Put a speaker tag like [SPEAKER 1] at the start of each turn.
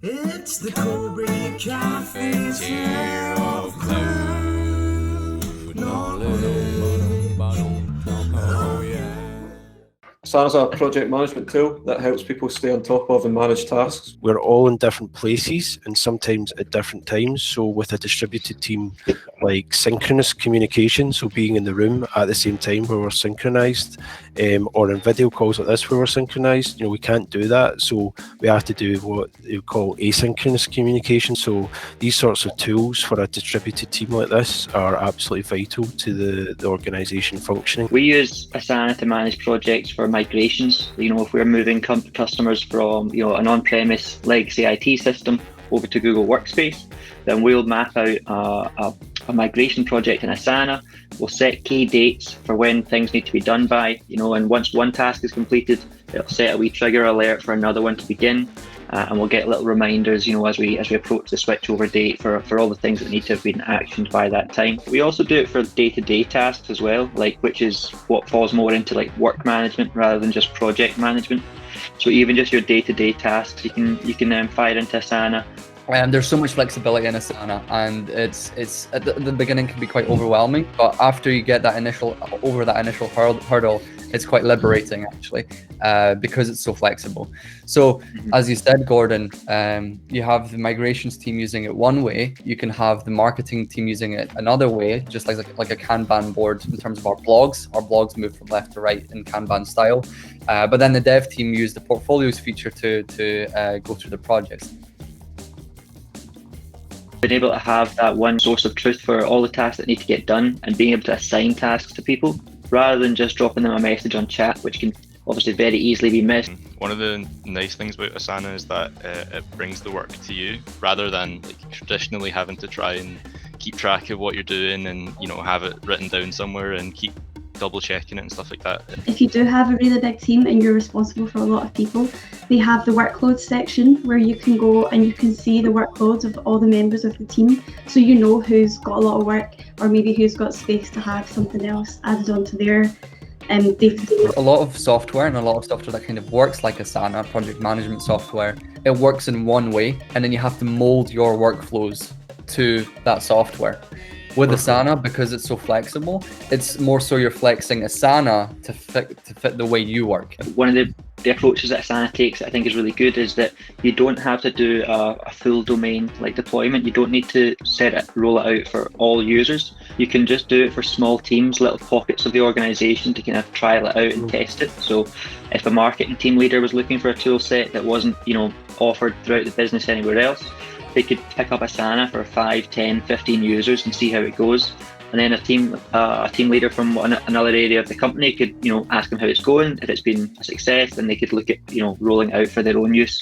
[SPEAKER 1] It's the Cobry Cafetiere of cloud knowledge. Oh yeah.
[SPEAKER 2] Asana's a project management tool that helps people stay on top of and manage tasks.
[SPEAKER 3] We're all in different places and sometimes at different times. So with a distributed team, like synchronous communication, so being in the room at the same time where we're synchronized, or in video calls like this where we're synchronized, we can't do that. So we have to do what they call asynchronous communication. So these sorts of tools for a distributed team like this are absolutely vital to the organization functioning.
[SPEAKER 4] We use Asana to manage projects for migrations. If we're moving customers from an on-premise legacy IT system over to Google Workspace, then we'll map out a migration project in Asana. We'll set key dates for when things need to be done by, and once one task is completed, it'll set a wee trigger alert for another one to begin. And we'll get little reminders, as we approach the switchover date for all the things that need to have been actioned by that time. We also do it for day-to-day tasks as well, which is what falls more into work management rather than just project management. So even just your day-to-day tasks, you can fire into Asana.
[SPEAKER 5] There's so much flexibility in Asana, and it's at the beginning can be quite overwhelming, but after you get that initial hurdle, it's quite liberating actually, because it's so flexible. So as you said, Gordon, you have the migrations team using it one way, you can have the marketing team using it another way, just like a Kanban board in terms of our blogs. Our blogs move from left to right in Kanban style, but then the dev team use the portfolios feature to go through the projects.
[SPEAKER 4] Being able to have that one source of truth for all the tasks that need to get done and being able to assign tasks to people rather than just dropping them a message on chat, which can obviously very easily be missed.
[SPEAKER 6] One of the nice things about Asana is that it brings the work to you rather than traditionally having to try and keep track of what you're doing and have it written down somewhere and keep double checking it and stuff like that.
[SPEAKER 7] If you do have a really big team and you're responsible for a lot of people, they have the workloads section where you can go and you can see the workloads of all the members of the team, so you know who's got a lot of work or maybe who's got space to have something else added onto their day-to-day.
[SPEAKER 5] A lot of software and a lot of software that kind of works like Asana, project management software, it works in one way and then you have to mold your workflows to that software. With Asana, because it's so flexible, it's more so you're flexing Asana to fit the way you work.
[SPEAKER 4] One of the approaches that Asana takes that I think is really good is that you don't have to do a full domain deployment. You don't need to roll it out for all users. You can just do it for small teams, little pockets of the organization to kind of trial it out and test it. So if a marketing team leader was looking for a tool set that wasn't offered throughout the business anywhere else, they could pick up Asana for 5, 10, 15 users and see how it goes. And then a team leader from another area of the company could, ask them how it's going. If it's been a success, then they could look at, rolling it out for their own use.